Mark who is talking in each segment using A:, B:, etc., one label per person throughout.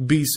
A: 20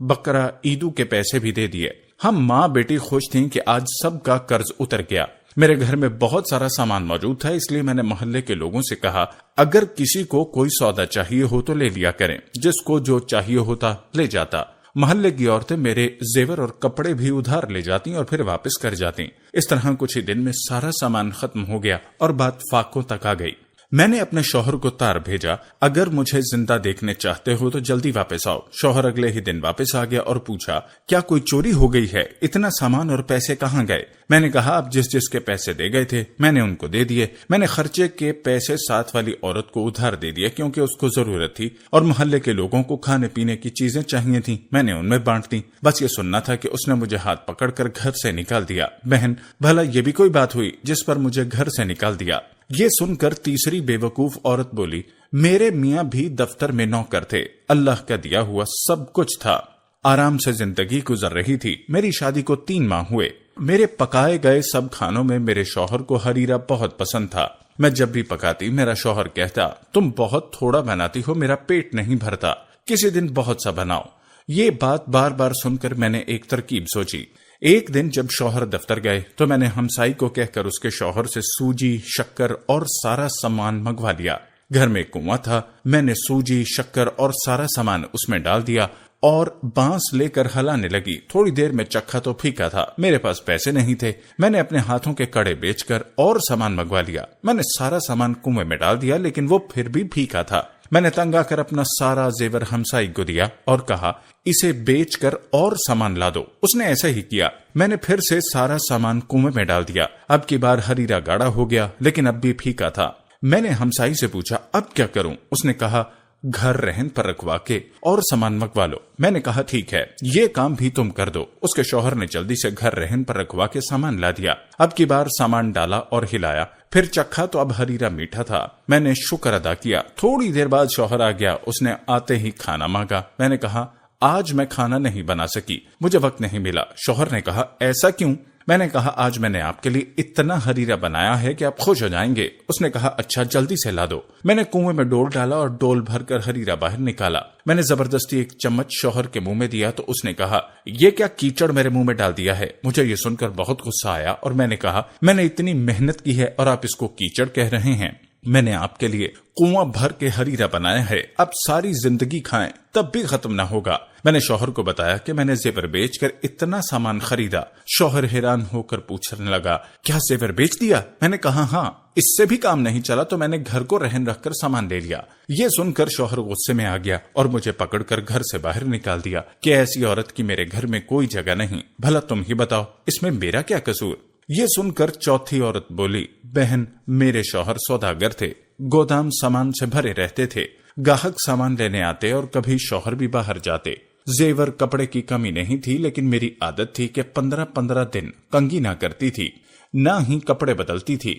A: بکرا عیدو کے پیسے بھی دے دیے۔ ہم ماں بیٹی خوش تھیں کہ آج سب کا قرض اتر گیا۔ میرے گھر میں بہت سارا سامان موجود تھا، اس لیے میں نے محلے کے لوگوں سے کہا اگر کسی کو کوئی سودا چاہیے ہو تو لے لیا کریں، جس کو جو چاہیے ہوتا لے جاتا۔ محلے کی عورتیں میرے زیور اور کپڑے بھی ادھار لے جاتی اور پھر واپس کر جاتی۔ اس طرح کچھ ہی دن میں سارا سامان ختم ہو گیا اور بات فاقوں تک آ گئی۔ میں نے اپنے شوہر کو تار بھیجا، اگر مجھے زندہ دیکھنے چاہتے ہو تو جلدی واپس آؤ۔ شوہر اگلے ہی دن واپس آ گیا اور پوچھا کیا کوئی چوری ہو گئی ہے؟ اتنا سامان اور پیسے کہاں گئے؟ میں نے کہا آپ جس کے پیسے دے گئے تھے میں نے ان کو دے دیے۔ میں نے خرچے کے پیسے ساتھ والی عورت کو ادھار دے دیے کیونکہ اس کو ضرورت تھی، اور محلے کے لوگوں کو کھانے پینے کی چیزیں چاہیے تھیں، میں نے ان میں بانٹ دی۔ بس یہ سننا تھا کہ اس نے مجھے ہاتھ پکڑ کر گھر سے نکال دیا۔ بہن بھلا یہ بھی کوئی بات ہوئی جس پر مجھے گھر سے نکال دیا؟ یہ سن کر تیسری بے وقوف عورت بولی میرے میاں بھی دفتر میں نوکر تھے، اللہ کا دیا ہوا سب کچھ تھا، آرام سے زندگی گزر رہی تھی۔ میری شادی کو 3 ماہ ہوئے۔ میرے پکائے گئے سب کھانوں میں میرے شوہر کو ہریرا بہت پسند تھا۔ میں جب بھی پکاتی میرا شوہر کہتا تم بہت تھوڑا بناتی ہو، میرا پیٹ نہیں بھرتا، کسی دن بہت سا بناؤ۔ یہ بات بار بار سن کر میں نے ایک ترکیب سوچی۔ ایک دن جب شوہر دفتر گئے تو میں نے ہمسائی کو کہہ کر اس کے شوہر سے سوجی، شکر اور سارا سامان منگوا لیا۔ گھر میں کنواں تھا، میں نے سوجی، شکر اور سارا سامان اس میں ڈال دیا اور بانس لے کر ہلانے لگی۔ تھوڑی دیر میں چکھا تو پھیکا تھا، میرے پاس پیسے نہیں تھے۔ میں نے اپنے ہاتھوں کے کڑے بیچ کر اور سامان منگوا لیا۔ میں نے سارا سامان کنویں میں ڈال دیا لیکن وہ پھر بھی پھیکا تھا۔ میں نے تنگ آ کر اپنا سارا زیور ہمسائی کو دیا اور کہا اسے بیچ کر اور سامان لا دو۔ اس نے ایسا ہی کیا۔ میں نے پھر سے سارا سامان کنویں میں ڈال دیا۔ اب کی بار ہریرا گاڑا ہو گیا لیکن اب بھی پھیکا تھا۔ میں نے ہمسائی سے پوچھا اب کیا کروں؟ اس نے کہا گھر رہن پر رکھوا کے اور سامان منگوا لو۔ میں نے کہا ٹھیک ہے، یہ کام بھی تم کر دو۔ اس کے شوہر نے جلدی سے گھر رہن پر رکھوا کے سامان لا دیا۔ اب کی بار سامان ڈالا اور ہلایا، پھر چکھا تو اب ہریرا میٹھا تھا۔ میں نے شکر ادا کیا۔ تھوڑی دیر بعد شوہر آ گیا، اس نے آتے ہی کھانا مانگا۔ میں نے کہا آج میں کھانا نہیں بنا سکی، مجھے وقت نہیں ملا۔ شوہر نے کہا ایسا کیوں؟ میں نے کہا آج میں نے آپ کے لیے اتنا ہریرا بنایا ہے کہ آپ خوش ہو جائیں گے۔ اس نے کہا اچھا جلدی سے لا دو۔ میں نے کنویں میں ڈول ڈالا اور ڈول بھر کر ہریرا باہر نکالا۔ میں نے زبردستی ایک چمچ شوہر کے منہ میں دیا تو اس نے کہا یہ کیا کیچڑ میرے منہ میں ڈال دیا ہے؟ مجھے یہ سن کر بہت غصہ آیا اور میں نے کہا میں نے اتنی محنت کی ہے اور آپ اس کو کیچڑ کہہ رہے ہیں؟ میں نے آپ کے لیے کنواں بھر کے ہریرا بنایا ہے، اب ساری زندگی کھائیں تب بھی ختم نہ ہوگا۔ میں نے شوہر کو بتایا کہ میں نے زیور بیچ کر اتنا سامان خریدا۔ شوہر حیران ہو کر پوچھنے لگا کیا زیور بیچ دیا؟ میں نے کہا ہاں، اس سے بھی کام نہیں چلا تو میں نے گھر کو رہن رکھ کر سامان لے لیا۔ یہ سن کر شوہر غصے میں آ گیا اور مجھے پکڑ کر گھر سے باہر نکال دیا کہ ایسی عورت کی میرے گھر میں کوئی جگہ نہیں، بھلا تم ہی بتاؤ اس میں میرا کیا قصور؟ یہ سن کر چوتھی عورت بولی بہن میرے شوہر سوداگر تھے، گودام سامان سے بھرے رہتے تھے، گاہک سامان لینے آتے اور کبھی شوہر بھی باہر جاتے۔ زیور کپڑے کی کمی نہیں تھی لیکن میری عادت تھی کہ 15 دن کنگھی نہ کرتی تھی، نہ ہی کپڑے بدلتی تھی۔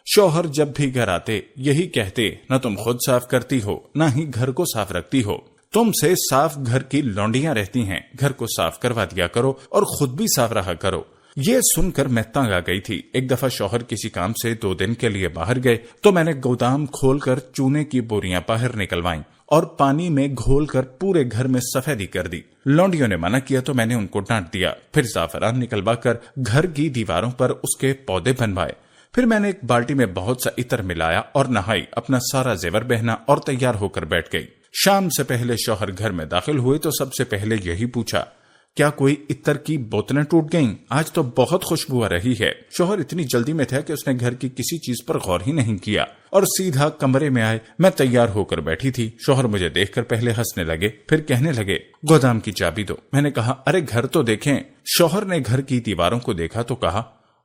A: شوہر جب بھی گھر آتے یہی کہتے نہ تم خود صاف کرتی ہو نہ ہی گھر کو صاف رکھتی ہو، تم سے صاف گھر کی لونڈیاں رہتی ہیں، گھر کو صاف کروا دیا کرو اور خود بھی صاف رہا کرو۔ یہ سن کر میں تنگ آ گئی تھی۔ ایک دفعہ شوہر کسی کام سے 2 دن کے لیے باہر گئے تو میں نے گودام کھول کر چونے کی بوریاں باہر نکلوائیں اور پانی میں گھول کر پورے گھر میں سفیدی کر دی۔ لونڈیوں نے منع کیا تو میں نے ان کو ڈانٹ دیا، پھر زعفران نکلوا کر گھر کی دیواروں پر اس کے پودے بنوائے۔ پھر میں نے ایک بالٹی میں بہت سا عطر ملایا اور نہائی، اپنا سارا زیور پہنا اور تیار ہو کر بیٹھ گئی۔ شام سے پہلے شوہر گھر میں داخل ہوئے تو سب سے پہلے یہی پوچھا کیا کوئی عطر کی بوتلیں ٹوٹ گئیں؟ آج تو بہت خوشبو آ رہی ہے۔ شوہر اتنی جلدی میں تھا کہ اس نے گھر کی کسی چیز پر غور ہی نہیں کیا اور سیدھا کمرے میں آئے۔ میں تیار ہو کر بیٹھی تھی۔ شوہر مجھے دیکھ کر پہلے ہنسنے لگے، پھر کہنے لگے گودام کی چابی دو۔ میں نے کہا ارے گھر تو دیکھیں۔ شوہر نے گھر کی دیواروں کو دیکھا تو کہا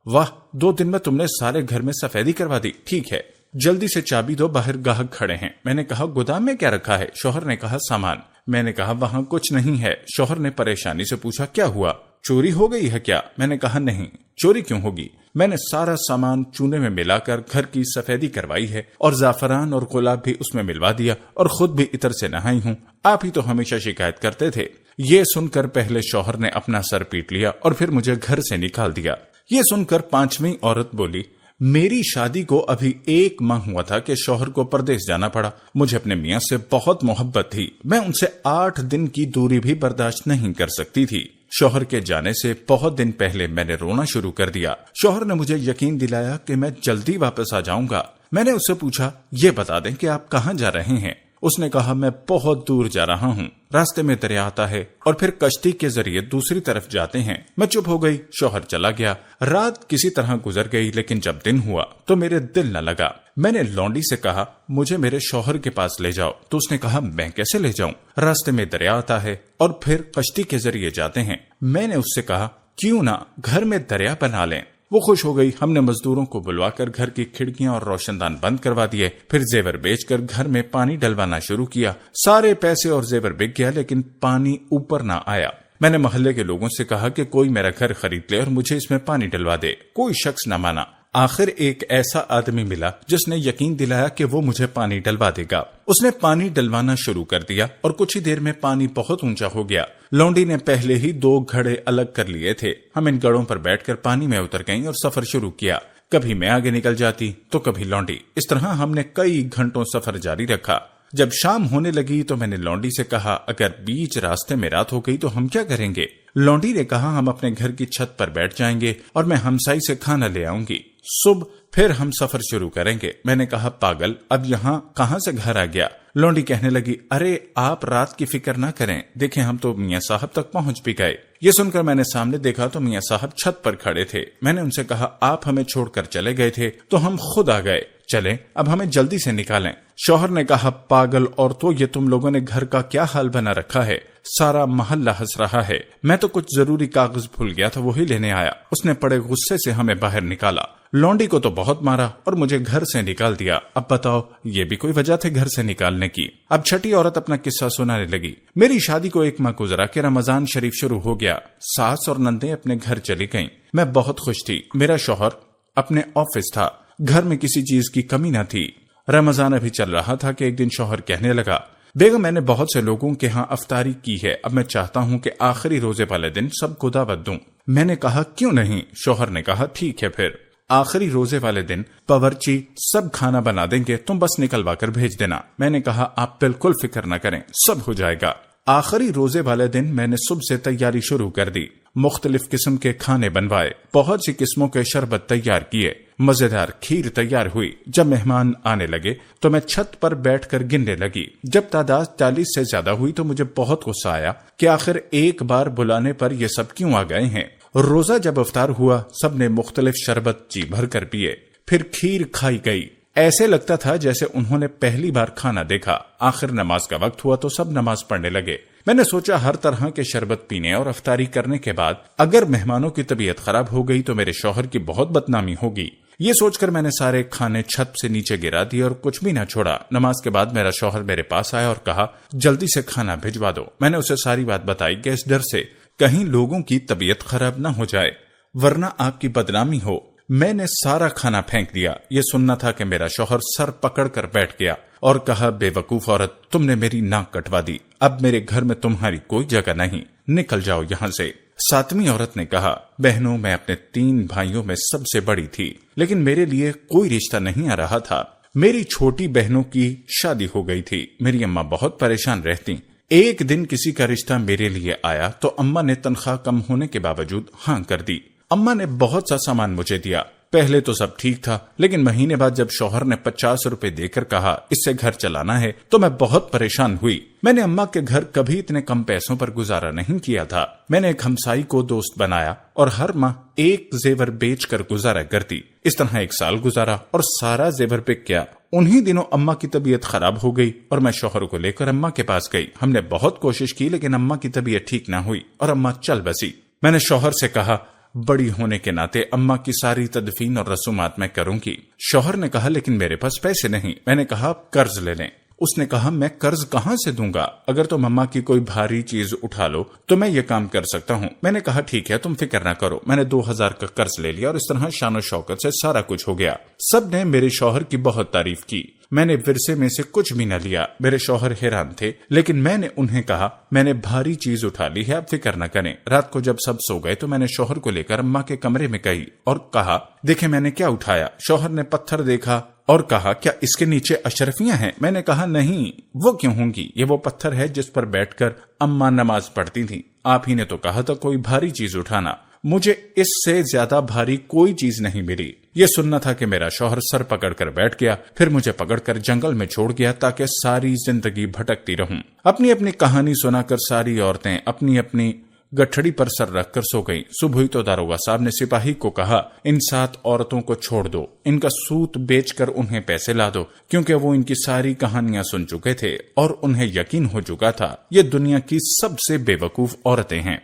A: واہ، 2 دن میں تم نے سارے گھر میں سفیدی کروا دی، ٹھیک ہے جلدی سے چابی دو، باہر گاہک کھڑے ہیں۔ میں نے کہا گودام میں کیا رکھا ہے؟ شوہر نے کہا سامان۔ میں نے کہا وہاں کچھ نہیں ہے۔ شوہر نے پریشانی سے پوچھا کیا ہوا، چوری ہو گئی ہے کیا؟ میں نے کہا نہیں، چوری کیوں ہوگی؟ میں نے سارا سامان چونے میں ملا کر گھر کی سفیدی کروائی ہے اور زعفران اور گلاب بھی اس میں ملوا دیا اور خود بھی عطر سے نہائی ہوں، آپ ہی تو ہمیشہ شکایت کرتے تھے۔ یہ سن کر پہلے شوہر نے اپنا سر پیٹ لیا اور پھر مجھے گھر سے نکال دیا۔ یہ سن کر 5ویں عورت بولی میری شادی کو ابھی 1 ماہ ہوا تھا کہ شوہر کو پردیس جانا پڑا۔ مجھے اپنے میاں سے بہت محبت تھی، میں ان سے 8 دن کی دوری بھی برداشت نہیں کر سکتی تھی۔ شوہر کے جانے سے بہت دن پہلے میں نے رونا شروع کر دیا۔ شوہر نے مجھے یقین دلایا کہ میں جلدی واپس آ جاؤں گا۔ میں نے اس سے پوچھا، یہ بتا دیں کہ آپ کہاں جا رہے ہیں؟ اس نے کہا، میں بہت دور جا رہا ہوں، راستے میں دریا آتا ہے اور پھر کشتی کے ذریعے دوسری طرف جاتے ہیں۔ میں چپ ہو گئی، شوہر چلا گیا۔ رات کسی طرح گزر گئی، لیکن جب دن ہوا تو میرے دل نہ لگا۔ میں نے لونڈی سے کہا، مجھے میرے شوہر کے پاس لے جاؤ، تو اس نے کہا، میں کیسے لے جاؤں؟ راستے میں دریا آتا ہے اور پھر کشتی کے ذریعے جاتے ہیں۔ میں نے اس سے کہا، کیوں نہ گھر میں دریا بنا لیں؟ وہ خوش ہو گئی۔ ہم نے مزدوروں کو بلوا کر گھر کی کھڑکیاں اور روشن دان بند کروا دیے، پھر زیور بیچ کر گھر میں پانی ڈلوانا شروع کیا۔ سارے پیسے اور زیور بک گیا، لیکن پانی اوپر نہ آیا۔ میں نے محلے کے لوگوں سے کہا کہ کوئی میرا گھر خرید لے اور مجھے اس میں پانی ڈلوا دے۔ کوئی شخص نہ مانا۔ آخر ایک ایسا آدمی ملا جس نے یقین دلایا کہ وہ مجھے پانی ڈلوا دے گا۔ اس نے پانی ڈلوانا شروع کر دیا اور کچھ ہی دیر میں پانی بہت اونچا ہو گیا۔ لونڈی نے پہلے ہی 2 گھڑے الگ کر لیے تھے۔ ہم ان گڑوں پر بیٹھ کر پانی میں اتر گئیں اور سفر شروع کیا۔ کبھی میں آگے نکل جاتی تو کبھی لونڈی۔ اس طرح ہم نے کئی گھنٹوں سفر جاری رکھا۔ جب شام ہونے لگی تو میں نے لونڈی سے کہا، اگر بیچ راستے میں رات ہو گئی تو ہم کیا کریں گے؟ لونڈی نے کہا، ہم اپنے گھر کی چھت پر بیٹھ جائیں گے اور میں ہمسائی سے کھانا لے آؤں گی۔ صبح پھر ہم سفر شروع کریں گے۔ میں نے کہا، پاگل، اب یہاں کہاں سے گھر آ گیا؟ لونڈی کہنے لگی، ارے آپ رات کی فکر نہ کریں، دیکھیں ہم تو میاں صاحب تک پہنچ بھی گئے۔ یہ سن کر میں نے سامنے دیکھا تو میاں صاحب چھت پر کھڑے تھے۔ میں نے ان سے کہا، آپ ہمیں چھوڑ کر چلے گئے تھے تو ہم خود آ گئے، چلیں اب ہمیں جلدی سے نکالیں۔ شوہر نے کہا، پاگل عورتوں، یہ تم لوگوں نے گھر کا کیا حال بنا رکھا ہے؟ سارا محلہ ہنس رہا ہے۔ میں تو کچھ ضروری کاغذ بھول گیا تھا، وہی لینے آیا۔ اس نے بڑے غصے سے ہمیں باہر نکالا۔ لونڈی کو تو بہت مارا اور مجھے گھر سے نکال دیا۔ اب بتاؤ، یہ بھی کوئی وجہ تھے گھر سے نکالنے کی؟ اب چھٹی عورت اپنا قصہ سنانے لگی۔ میری شادی کو 1 ماہ گزرا کہ رمضان شریف شروع ہو گیا۔ ساس اور نندیں اپنے گھر چلی گئیں۔ میں بہت خوش تھی۔ میرا شوہر اپنے آفس تھا، گھر میں کسی چیز کی کمی نہ تھی۔ رمضان ابھی چل رہا تھا کہ ایک دن شوہر کہنے لگا، بیگم، میں نے بہت سے لوگوں کے ہاں افطاری کی ہے، اب میں چاہتا ہوں کہ آخری روزے والے دن سب کو دعوت دوں۔ میں نے کہا، کیوں نہیں؟ شوہر نے کہا، ٹھیک ہے، پھر آخری روزے والے دن باورچی سب کھانا بنا دیں گے، تم بس نکلوا کر بھیج دینا۔ میں نے کہا، آپ بالکل فکر نہ کریں، سب ہو جائے گا۔ آخری روزے والے دن میں نے صبح سے تیاری شروع کر دی۔ مختلف قسم کے کھانے بنوائے، بہت سی قسموں کے شربت تیار کیے، مزیدار کھیر تیار ہوئی۔ جب مہمان آنے لگے تو میں چھت پر بیٹھ کر گننے لگی۔ جب تعداد 40 سے زیادہ ہوئی تو مجھے بہت غصہ آیا کہ آخر ایک بار بلانے پر یہ سب کیوں آ گئے ہیں۔ روزہ جب افطار ہوا، سب نے مختلف شربت جی بھر کر پیے، پھر کھیر کھائی گئی۔ ایسے لگتا تھا جیسے انہوں نے پہلی بار کھانا دیکھا۔ آخر نماز کا وقت ہوا تو سب نماز پڑھنے لگے۔ میں نے سوچا، ہر طرح کے شربت پینے اور افطاری کرنے کے بعد اگر مہمانوں کی طبیعت خراب ہو گئی تو میرے شوہر کی بہت بدنامی ہوگی۔ یہ سوچ کر میں نے سارے کھانے چھت سے نیچے گرا دیے اور کچھ بھی نہ چھوڑا۔ نماز کے بعد میرا شوہر میرے پاس آیا اور کہا، جلدی سے کھانا بھجوا دو۔ میں نے اسے ساری بات بتائی کہ اس ڈر سے کہیں لوگوں کی طبیعت خراب نہ ہو جائے ورنہ آپ کی بدنامی ہو۔ میں نے سارا کھانا پھینک دیا۔ یہ سننا تھا کہ میرا شوہر سر پکڑ کر بیٹھ گیا اور کہا، بے وقوف عورت، تم نے میری ناک کٹوا دی، اب میرے گھر میں تمہاری کوئی جگہ نہیں، نکل جاؤ یہاں سے۔ 7ویں عورت نے کہا، بہنوں، میں اپنے 3 بھائیوں میں سب سے بڑی تھی، لیکن میرے لیے کوئی رشتہ نہیں آ رہا تھا۔ میری چھوٹی بہنوں کی شادی ہو گئی تھی۔ میری اماں بہت پریشان رہتی۔ ایک دن کسی کا رشتہ میرے لیے آیا تو اماں نے تنخواہ کم ہونے کے باوجود ہاں کر دی۔ اماں نے بہت سا سامان مجھے دیا۔ پہلے تو سب ٹھیک تھا، لیکن مہینے بعد جب شوہر نے 50 روپے دے کر کہا اس سے گھر چلانا ہے تو میں بہت پریشان ہوئی۔ میں نے اماں کے گھر کبھی اتنے کم پیسوں پر گزارا نہیں کیا تھا۔ میں نے ایک ہمسائی کو دوست بنایا اور ہر ماہ 1 زیور بیچ کر گزارا کرتی۔ اس طرح 1 سال گزارا اور سارا زیور بک گیا۔ انہی دنوں اماں کی طبیعت خراب ہو گئی اور میں شوہر کو لے کر اماں کے پاس گئی۔ ہم نے بہت کوشش کی لیکن اماں کی طبیعت ٹھیک نہ ہوئی اور اماں چل بسی۔ میں نے شوہر سے کہا، بڑی ہونے کے ناطے اماں کی ساری تدفین اور رسومات میں کروں گی۔ شوہر نے کہا، لیکن میرے پاس پیسے نہیں۔ میں نے کہا، قرض لے لیں۔ اس نے کہا میں قرض کہاں سے دوں گا؟ اگر تم اماں کی کوئی بھاری چیز اٹھا لو تو میں یہ کام کر سکتا ہوں۔ میں نے کہا ٹھیک ہے، تم فکر نہ کرو۔ میں نے 2000 کا قرض لے لیا اور اس طرح شان و شوکت سے سارا کچھ ہو گیا۔ سب نے میرے شوہر کی بہت تعریف کی۔ میں نے ورثے میں سے کچھ بھی نہ لیا۔ میرے شوہر حیران تھے، لیکن میں نے انہیں کہا میں نے بھاری چیز اٹھا لی ہے، اب فکر نہ کریں۔ رات کو جب سب سو گئے تو میں نے شوہر کو لے کر اماں کے کمرے میں گئی اور کہا دیکھیں میں نے کیا اٹھایا۔ شوہر نے پتھر دیکھا اور کہا کیا اس کے نیچے اشرفیاں ہیں؟ میں نے کہا نہیں، وہ کیوں ہوں گی؟ یہ وہ پتھر ہے جس پر بیٹھ کر اماں نماز پڑھتی تھی۔ آپ ہی نے تو کہا تھا کوئی بھاری چیز اٹھانا۔ مجھے اس سے زیادہ بھاری کوئی چیز نہیں ملی۔ یہ سننا تھا کہ میرا شوہر سر پکڑ کر بیٹھ گیا، پھر مجھے پکڑ کر جنگل میں چھوڑ گیا تاکہ ساری زندگی بھٹکتی رہوں۔ اپنی اپنی کہانی سنا کر ساری عورتیں اپنی اپنی گٹھڑی پر سر رکھ کر سو گئی۔ صبح ہوئی تو داروغہ صاحب نے سپاہی کو کہا ان 7 عورتوں کو چھوڑ دو، ان کا سوت بیچ کر انہیں پیسے لا دو، کیونکہ وہ ان کی ساری کہانیاں سن چکے تھے اور انہیں یقین ہو چکا تھا یہ دنیا کی سب سے بے وقوف عورتیں ہیں۔